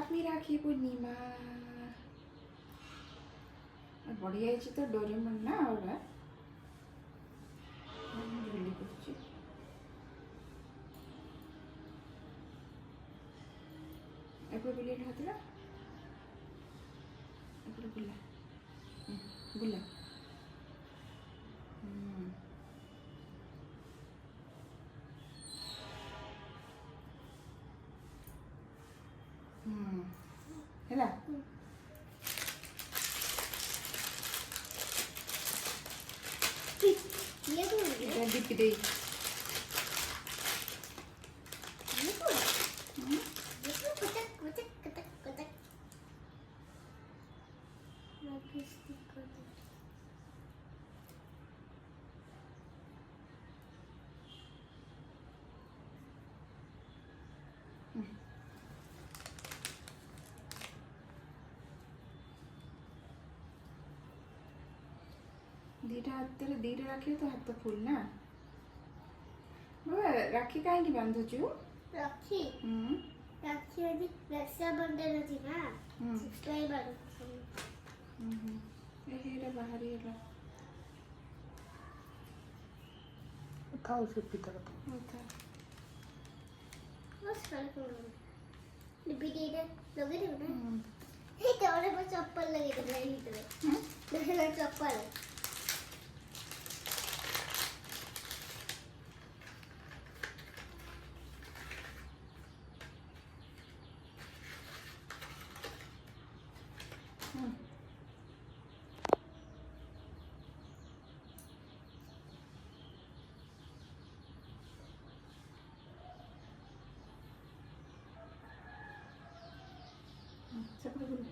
happy राखी पूर्णिमा बढ़िया तो Doraemon ना होगा झुली पड़ी एपटे बुलेट हाथला एपटे बुला बुला ହେଲା ये तो दीपी दे दीटा हाथ दीटा राखी तो हाथ फुल ना बाबा राखी कहीं बांधुचु राखी राखी वाली रक्षाबंधन थी ना सब्सक्राइबर एटा बाहर गेला उठाओ से भीतर उठा बस कर करो डिबीडेट लगे थे ना हे तो और बस चप्पल लगे थे नहीं तो देखो चप्पल सब बोल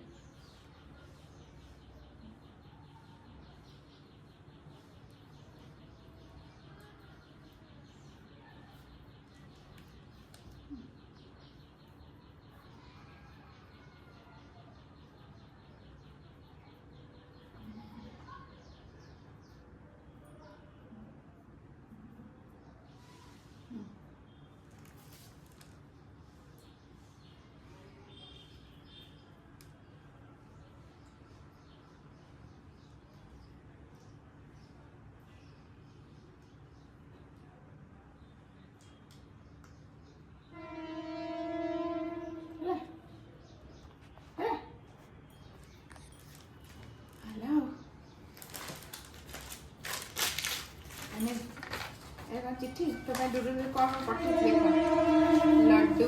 चिट्ठी तो मैं डुडू कौन पठे देख लड्डू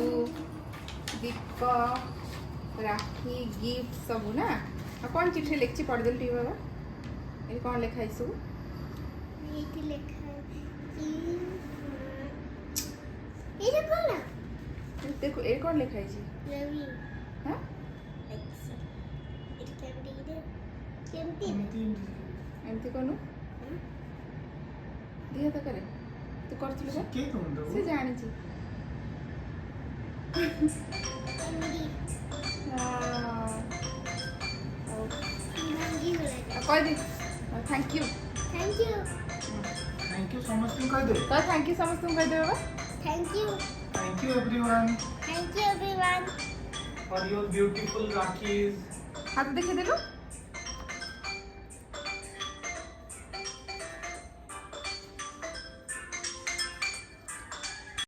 दीप राखी गिफ्ट सब ना कौन चिट्ठी लिखी पढ़देल टी बाबा ये कौन लिखाई सब ये लिखा ये कौन देखो ये कौन लिखाई छी रवि हां एमती कोनु दिया तो करे तू करथिलु के तुम से जानी छी कह दी थैंक यू समस्त कह दे तो थैंक यू समस्त कह दे बाबा thank you everyone thank you everyone for your beautiful rakhis हाथ देखिए देलो